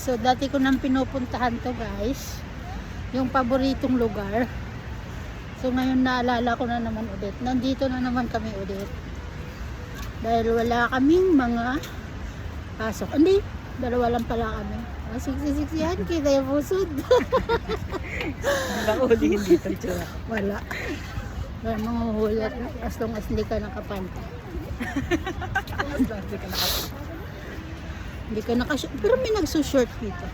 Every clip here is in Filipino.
So, dati ko nang pinupuntahan to guys. Yung paboritong lugar. So, ngayon naalala ko na naman ulit. Nandito na naman kami ulit. Dahil wala kaming mga pasok. Hindi, dalawa lang pala kami. 66 yan, kita yung pusod. Nakaulihin dito, tsura. Wala. Wala mga hulat as long as hindi ka nakapanta. Hindi ka nakashort. Pero may nagsushort dito.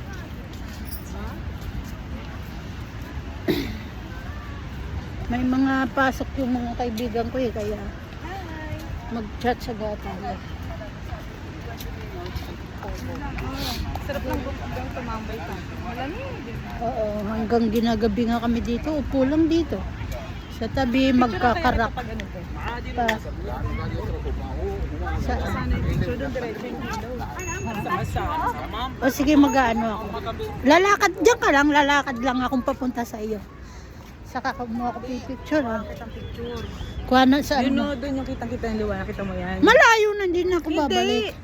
May mga pasok yung mga kaibigan ko eh. Kaya mag-chat sa gata. Sarap lang hanggang tumambay ka. Malamig. Oo, hanggang ginagabi nga kami dito. Upo lang dito. Sa tabi, magkakarak. Pag ano po? Pa. Sa, Sana yung picture doon, diretso yung ilaw. o sige, mag-ano ako. Lalakad, diyan ka lang. Lalakad lang akong papunta sa iyo. Saka mo ako picture. Ha? Kitang picture. Kuha na sa You ano. know, doon yung kitang-kita ng liwanag. Kita mo yan. Malayo na din ako babalik.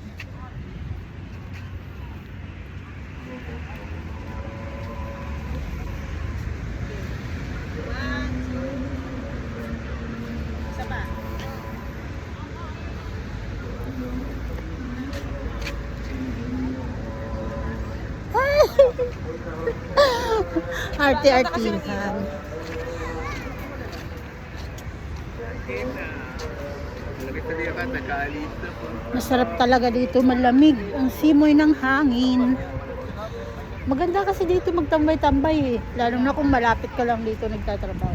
Arte-artihan. Masarap talaga dito, malamig. Ang simoy ng hangin. Maganda kasi dito magtambay-tambay eh. Lalo na kung malapit ka lang dito nagtatrabaho.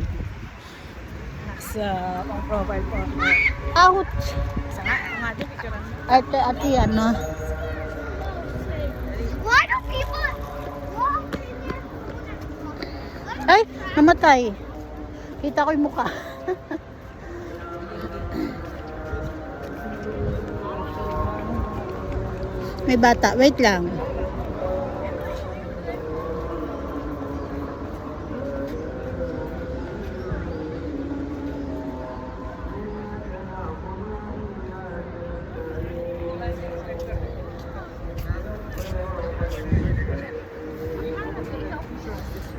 Sa pang profile po. Out! Sa nga din, picture mo. Arte-artihan na. Why do people walk in there? Ay, namatay. Kita ko yung mukha. May bata. Wait lang.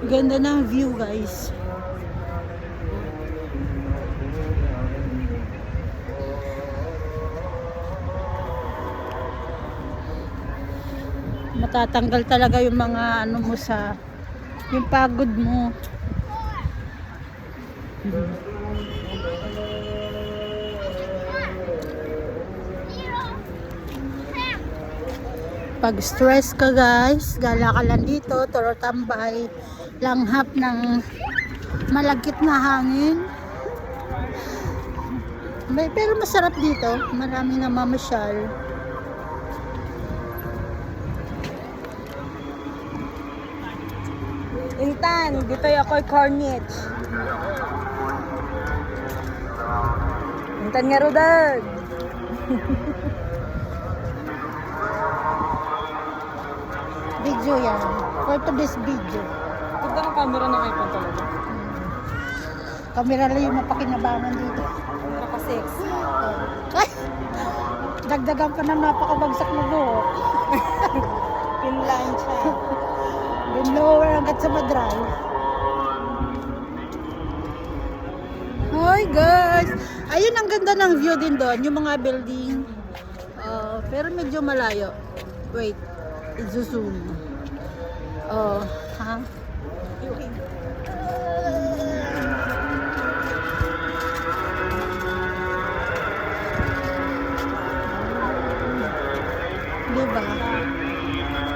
Ganda ng view guys. Matatanggal talaga yung mga ano mo sa yung pagod mo. Pag stress ka guys, gala ka lang dito, toro tambay, langhap ng malagkit na hangin. Pero masarap dito, maraming namamasyal. Intan, dito ako'y cornich. Intan nga Rodard. Video yan. For today's video. Ganda ng camera ng iPhone talaga. Kamera lang yung mapakinabangan dito. Naka-6. Ay! Dagdagan pa ng napakabagsak na buhok. Pinlansya. Lower hanggat sa madral. Hi guys! Ayun, ang ganda ng view din doon. Yung mga building. Pero medyo malayo. Wait. I-zoom. Ha? Diba?